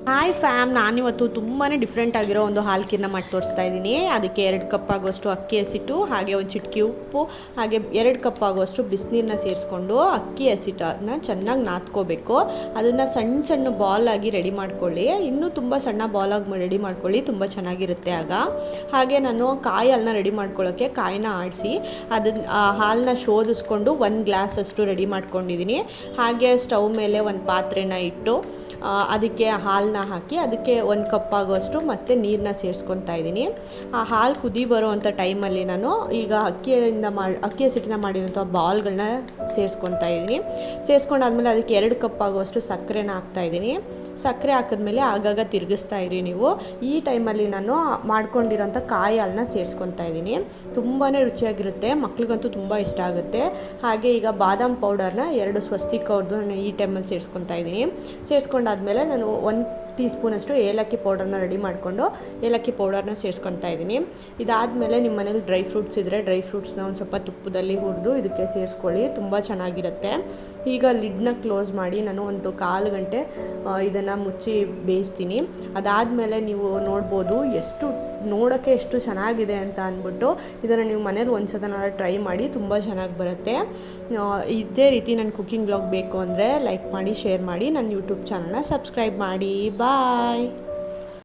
Hi fam, ನಾನಿವತ್ತು ತುಂಬಾ different ಆಗಿರೋ ಒಂದು ಹಾಲ್ಕಿನ ಮಾಡಿ ತೋರಿಸ್ತಾ ಇದ್ದೀನಿ. ಅದಕ್ಕೆ 2 ಕಪ್ ಆಗುವಷ್ಟು ಅಕ್ಕಿ ಹಸಿಟ್ಟು, ಹಾಗೆ ಒಂದು ಚಿಟಕಿ ಉಪ್ಪು, ಹಾಗೆ 2 ಕಪ್ ಆಗುವಷ್ಟು ಬಿಸಿನೀರನ್ನ ಸೇರಿಸ್ಕೊಂಡು ಅಕ್ಕಿ ಹಸಿಟ್ಟನ್ನ ಚೆನ್ನಾಗಿ ನಾದ್ಕೋಬೇಕು. ಅದನ್ನು ಸಣ್ಣ ಸಣ್ಣ ಬಾಲ್ ಆಗಿ ರೆಡಿ ಮಾಡ್ಕೊಳ್ಳಿ. ಇನ್ನೂ ತುಂಬ ಸಣ್ಣ ಬಾಲ್ ಆಗಿ ರೆಡಿ ಮಾಡ್ಕೊಳ್ಳಿ, ತುಂಬ ಚೆನ್ನಾಗಿರುತ್ತೆ ಆಗ. ಹಾಗೆ ನಾನು ಕಾಯಿ ಹಾಲನ್ನ ರೆಡಿ ಮಾಡ್ಕೊಳ್ಳೋಕ್ಕೆ ಕಾಯಿನ ಆಡಿಸಿ ಅದನ್ನ ಹಾಲನ್ನ ಶೋಧಿಸ್ಕೊಂಡು 1 ಗ್ಲಾಸ್ ಅಷ್ಟು ರೆಡಿ ಮಾಡ್ಕೊಂಡಿದ್ದೀನಿ. ಹಾಗೆ ಸ್ಟವ್ ಮೇಲೆ ಒಂದು ಪಾತ್ರೆನ ಇಟ್ಟು ಅದಕ್ಕೆ ಹಾಲನ್ನ ಹಾಕಿ ಅದಕ್ಕೆ 1 ಕಪ್ ಆಗುವಷ್ಟು ಮತ್ತು ನೀರನ್ನ ಸೇರಿಸ್ಕೊತಾ ಇದ್ದೀನಿ. ಆ ಹಾಲು ಕುದಿ ಬರೋ ಅಂಥ ಟೈಮಲ್ಲಿ ನಾನು ಈಗ ಅಕ್ಕಿ ಹಸಿಟ್ಟಿನ ಮಾಡಿರೋಂಥ ಬಾಲ್ಗಳನ್ನ ಸೇರಿಸ್ಕೊತಾ ಇದ್ದೀನಿ. ಸೇರಿಸ್ಕೊಂಡಾದ್ಮೇಲೆ ಅದಕ್ಕೆ 2 ಕಪ್ ಆಗುವಷ್ಟು ಸಕ್ಕರೆನ ಹಾಕ್ತಾಯಿದ್ದೀನಿ. ಸಕ್ಕರೆ ಹಾಕಿದ್ಮೇಲೆ ಆಗಾಗ ತಿರುಗಿಸ್ತಾ ಇರಿ ನೀವು. ಈ ಟೈಮಲ್ಲಿ ನಾನು ಮಾಡ್ಕೊಂಡಿರೋಂಥ ಕಾಯಿ ಹಾಲನ್ನ ಸೇರಿಸ್ಕೊತಾ ಇದ್ದೀನಿ. ತುಂಬಾ ರುಚಿಯಾಗಿರುತ್ತೆ, ಮಕ್ಳಿಗಂತೂ ತುಂಬ ಇಷ್ಟ ಆಗುತ್ತೆ. ಹಾಗೆ ಈಗ ಬಾದಾಮ್ ಪೌಡರ್ನ 2 ಸ್ವಸ್ತಿಕ್ ಅವ್ರದ್ದು ನಾನು ಈ ಟೈಮಲ್ಲಿ ಸೇರಿಸ್ಕೊತಾ ಇದ್ದೀನಿ. ಸೇರಿಸ್ಕೊಂಡಾದ್ಮೇಲೆ ನಾನು 1 ಟೀ ಸ್ಪೂನಷ್ಟು ಏಲಕ್ಕಿ ಪೌಡರ್ನ ರೆಡಿ ಮಾಡಿಕೊಂಡು ಏಲಕ್ಕಿ ಪೌಡರ್ನ ಸೇರಿಸ್ಕೊತಾ ಇದ್ದೀನಿ. ಇದಾದಮೇಲೆ ನಿಮ್ಮ ಮನೇಲಿ ಡ್ರೈ ಫ್ರೂಟ್ಸ್ ಇದ್ದರೆ ಡ್ರೈ ಫ್ರೂಟ್ಸ್ನ ಒಂದು ಸ್ವಲ್ಪ ತುಪ್ಪದಲ್ಲಿ ಹುರಿದು ಇದಕ್ಕೆ ಸೇರಿಸ್ಕೊಳ್ಳಿ, ತುಂಬ ಚೆನ್ನಾಗಿರುತ್ತೆ. ಈಗ ಲಿಡ್ನ ಕ್ಲೋಸ್ ಮಾಡಿ ನಾನು ಒಂದು 1/4 ಗಂಟೆ ಇದನ್ನು ಮುಚ್ಚಿ ಬೇಯಿಸ್ತೀನಿ. ಅದಾದಮೇಲೆ ನೀವು ನೋಡ್ಬೋದು ನೋಡೋಕ್ಕೆ ಎಷ್ಟು ಚೆನ್ನಾಗಿದೆ ಅಂತ ಅಂದ್ಬಿಟ್ಟು ಇದನ್ನು ನೀವು ಮನೇಲಿ ಒಂದ್ಸಲ ಟ್ರೈ ಮಾಡಿ, ತುಂಬ ಚೆನ್ನಾಗಿ ಬರುತ್ತೆ. ಇದೇ ರೀತಿ ನನ್ನ ಕುಕ್ಕಿಂಗ್ ಬ್ಲಾಗ್ ಬೇಕು ಅಂದರೆ ಲೈಕ್ ಮಾಡಿ, ಶೇರ್ ಮಾಡಿ, ನನ್ನ ಯೂಟ್ಯೂಬ್ ಚಾನಲ್ನ ಸಬ್ಸ್ಕ್ರೈಬ್ ಮಾಡಿ. ಬಾಯ್.